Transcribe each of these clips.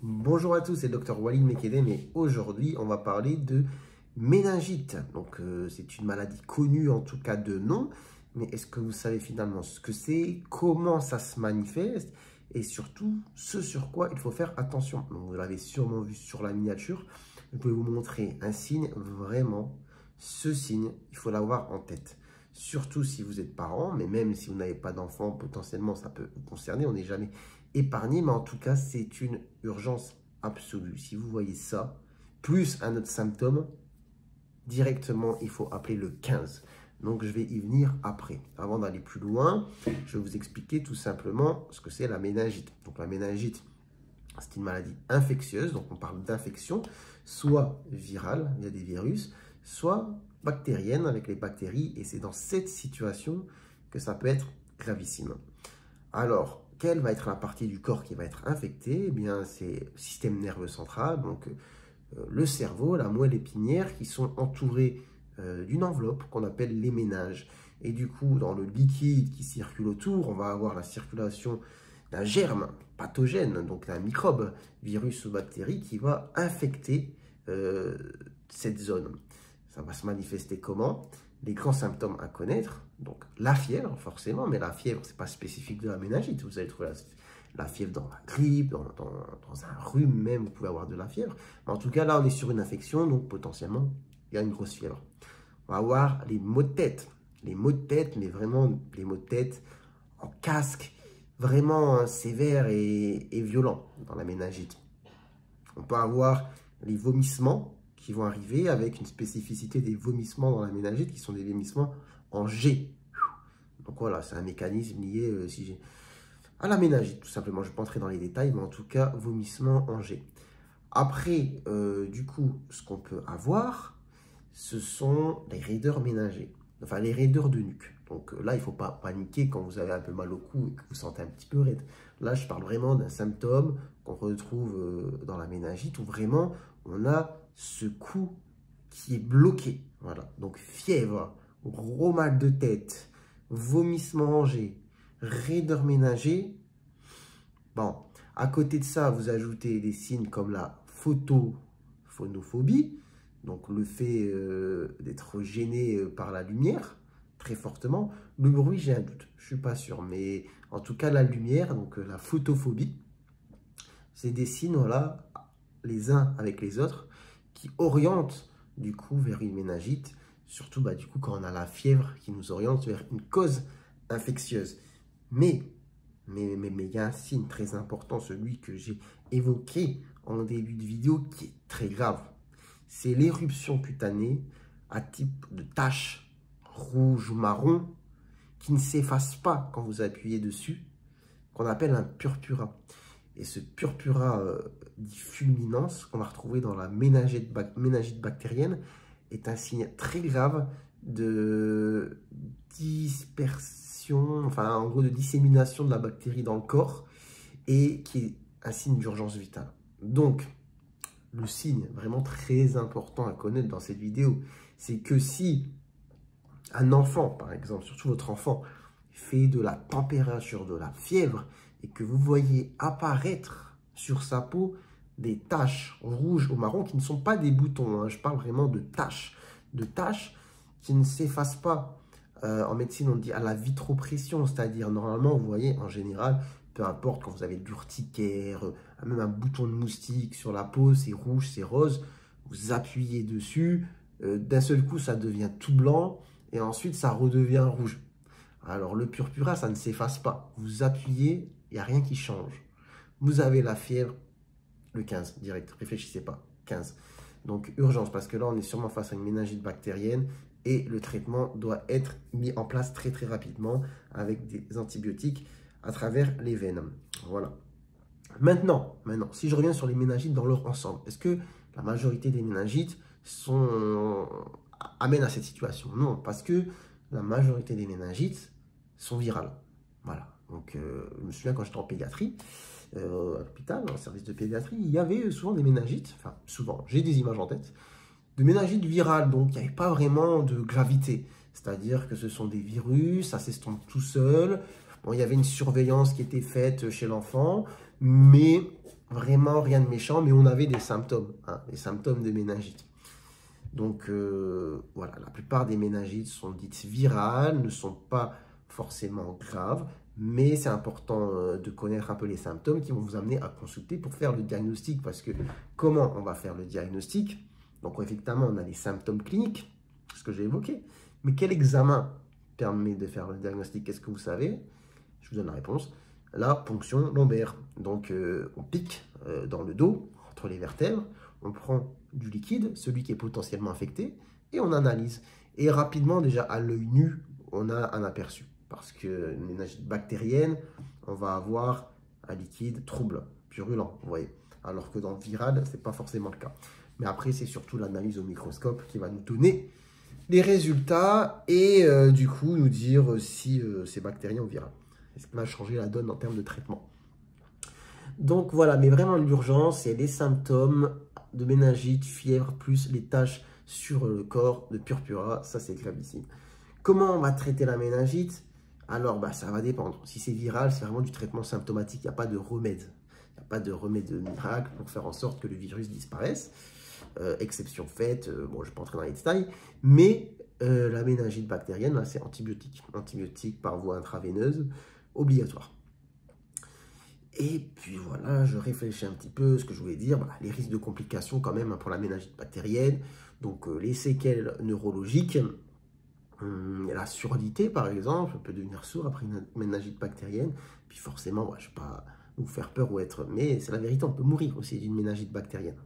Bonjour à tous, c'est le docteur Walid Mekedem et aujourd'hui on va parler de méningite. Donc c'est une maladie connue en tout cas de nom, mais est-ce que vous savez finalement ce que c'est, comment ça se manifeste et surtout ce sur quoi il faut faire attention. Donc, vous l'avez sûrement vu sur la miniature, je peux vous montrer un signe, vraiment ce signe il faut l'avoir en tête. Surtout si vous êtes parent, mais même si vous n'avez pas d'enfant, potentiellement ça peut vous concerner, on n'est jamais épargné, mais en tout cas c'est une urgence absolue. Si vous voyez ça, plus un autre symptôme, directement il faut appeler le 15. Donc je vais y venir après. Avant d'aller plus loin, je vais vous expliquer tout simplement ce que c'est la méningite. Donc la méningite, c'est une maladie infectieuse, donc on parle d'infection, soit virale, il y a des virus, soit bactérienne avec les bactéries, et c'est dans cette situation que ça peut être gravissime. Alors, quelle va être la partie du corps qui va être infectée? Eh bien, c'est le système nerveux central, donc le cerveau, la moelle épinière, qui sont entourés d'une enveloppe qu'on appelle les méninges. Et du coup, dans le liquide qui circule autour, on va avoir la circulation d'un germe pathogène, donc d'un microbe, virus ou bactérie, qui va infecter cette zone. Ça va se manifester comment? Les grands symptômes à connaître, donc la fièvre forcément, mais la fièvre, ce n'est pas spécifique de la méningite. Vous allez trouver la fièvre dans la grippe, dans un rhume même, vous pouvez avoir de la fièvre. Mais en tout cas, là, on est sur une infection, donc potentiellement, il y a une grosse fièvre. On va avoir les maux de tête. Les maux de tête, mais vraiment les maux de tête en casque, vraiment sévères et violents dans la méningite. On peut avoir les vomissements qui vont arriver avec une spécificité des vomissements dans la méningite qui sont des vomissements en G. Donc voilà, c'est un mécanisme lié à la méningite, tout simplement. Je ne vais pas entrer dans les détails, mais en tout cas, vomissement en G. Après, du coup, ce qu'on peut avoir, ce sont les raideurs méningées, enfin les raideurs de nuque. Donc là, il ne faut pas paniquer quand vous avez un peu mal au cou et que vous sentez un petit peu raide. Là, je parle vraiment d'un symptôme qu'on retrouve dans la méningite où vraiment on a ce cou qui est bloqué. Voilà, donc fièvre, gros mal de tête, vomissement en G, raideur méningée. Bon, à côté de ça, vous ajoutez des signes comme la photophonophobie, donc le fait d'être gêné par la lumière, très fortement. Le bruit, j'ai un doute, je ne suis pas sûr, mais en tout cas, la lumière, donc la photophobie, c'est des signes, voilà, les uns avec les autres, qui orientent du coup vers une méningite, surtout du coup quand on a la fièvre qui nous oriente vers une cause infectieuse. Mais il y a un signe très important, celui que j'ai évoqué en début de vidéo, qui est très grave. C'est l'éruption cutanée à type de tache rouge ou marron qui ne s'efface pas quand vous appuyez dessus, qu'on appelle un purpura. Et ce purpura dit fulminance qu'on va retrouver dans la méningite bactérienne est un signe très grave de dispersion, enfin en gros de dissémination de la bactérie dans le corps et qui est un signe d'urgence vitale. Donc, le signe vraiment très important à connaître dans cette vidéo, c'est que si un enfant, par exemple, surtout votre enfant, fait de la température, de la fièvre, et que vous voyez apparaître sur sa peau des taches rouges ou marron qui ne sont pas des boutons, hein, je parle vraiment de taches qui ne s'effacent pas. En médecine, on dit à la vitropression, c'est-à-dire normalement, vous voyez, en général, peu importe quand vous avez de l'urticaire, même un bouton de moustique sur la peau, c'est rouge, c'est rose, vous appuyez dessus, d'un seul coup, ça devient tout blanc, et ensuite, ça redevient rouge. Alors, le purpura, ça ne s'efface pas. Vous appuyez, il n'y a rien qui change. Vous avez la fièvre, le 15, direct. Réfléchissez pas, 15. Donc, urgence, parce que là, on est sûrement face à une méningite bactérienne et le traitement doit être mis en place très, très rapidement avec des antibiotiques à travers les veines. Voilà. Maintenant, si je reviens sur les méningites dans leur ensemble, est-ce que la majorité des méningites amènent à cette situation? Non, parce que la majorité des méningites sont virales. Voilà. Donc, je me souviens quand j'étais en pédiatrie, à l'hôpital, dans le service de pédiatrie, il y avait souvent des méningites, enfin souvent, j'ai des images en tête, de méningites virales, donc il n'y avait pas vraiment de gravité. C'est-à-dire que ce sont des virus, ça s'estompe tout seul. Bon, il y avait une surveillance qui était faite chez l'enfant, mais vraiment rien de méchant, mais on avait des symptômes, hein, des symptômes de méningite. Donc voilà, la plupart des méningites sont dites virales, ne sont pas forcément graves, mais c'est important de connaître un peu les symptômes qui vont vous amener à consulter pour faire le diagnostic. Parce que comment on va faire le diagnostic? Donc effectivement, on a les symptômes cliniques, ce que j'ai évoqué, mais quel examen permet de faire le diagnostic? Est-ce que vous savez? Je vous donne la réponse. La ponction lombaire. Donc on pique dans le dos, entre les vertèbres, on prend du liquide, celui qui est potentiellement infecté, et on analyse. Et rapidement, déjà à l'œil nu, on a un aperçu. Parce qu'une méningite bactérienne, on va avoir un liquide trouble, purulent, vous voyez. Alors que dans le viral, ce n'est pas forcément le cas. Mais après, c'est surtout l'analyse au microscope qui va nous donner les résultats et du coup nous dire si c'est bactérien ou viral. Ce qui va changer la donne en termes de traitement. Donc voilà, mais vraiment l'urgence, c'est les symptômes de méningite, fièvre, plus les taches sur le corps de purpura, ça c'est gravissime. Comment on va traiter la méningite? Alors ça va dépendre. Si c'est viral, c'est vraiment du traitement symptomatique, il n'y a pas de remède. Il n'y a pas de remède miracle pour faire en sorte que le virus disparaisse. Exception faite, bon je ne vais pas entrer dans les détails, mais la méningite bactérienne, c'est antibiotique. Antibiotique par voie intraveineuse, obligatoire. Et puis voilà, je réfléchis un petit peu à ce que je voulais dire. Les risques de complications quand même pour la méningite bactérienne. Donc les séquelles neurologiques, la surdité par exemple, on peut devenir sourd après une méningite bactérienne. Puis forcément, je ne vais pas vous faire peur ou être... Mais c'est la vérité, on peut mourir aussi d'une méningite bactérienne.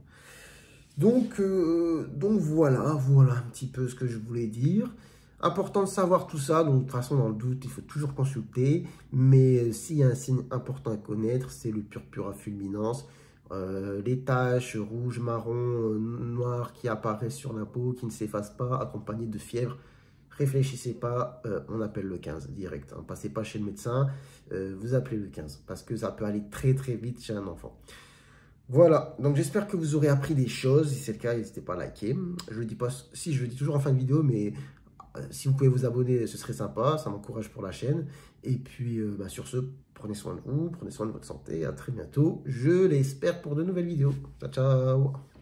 Donc voilà un petit peu ce que je voulais dire. Important de savoir tout ça, donc de toute façon dans le doute, il faut toujours consulter. Mais s'il y a un signe important à connaître, c'est le purpura fulminans. Les taches rouges, marron, noires qui apparaissent sur la peau, qui ne s'effacent pas, accompagnées de fièvre. Réfléchissez pas, on appelle le 15 direct. Hein. Passez pas chez le médecin, vous appelez le 15 parce que ça peut aller très très vite chez un enfant. Voilà, donc j'espère que vous aurez appris des choses. Si c'est le cas, n'hésitez pas à liker. Je le dis pas, si je le dis toujours en fin de vidéo, mais si vous pouvez vous abonner, ce serait sympa, ça m'encourage pour la chaîne. Et puis sur ce, prenez soin de vous, prenez soin de votre santé. À très bientôt, je l'espère, pour de nouvelles vidéos. Ciao, ciao!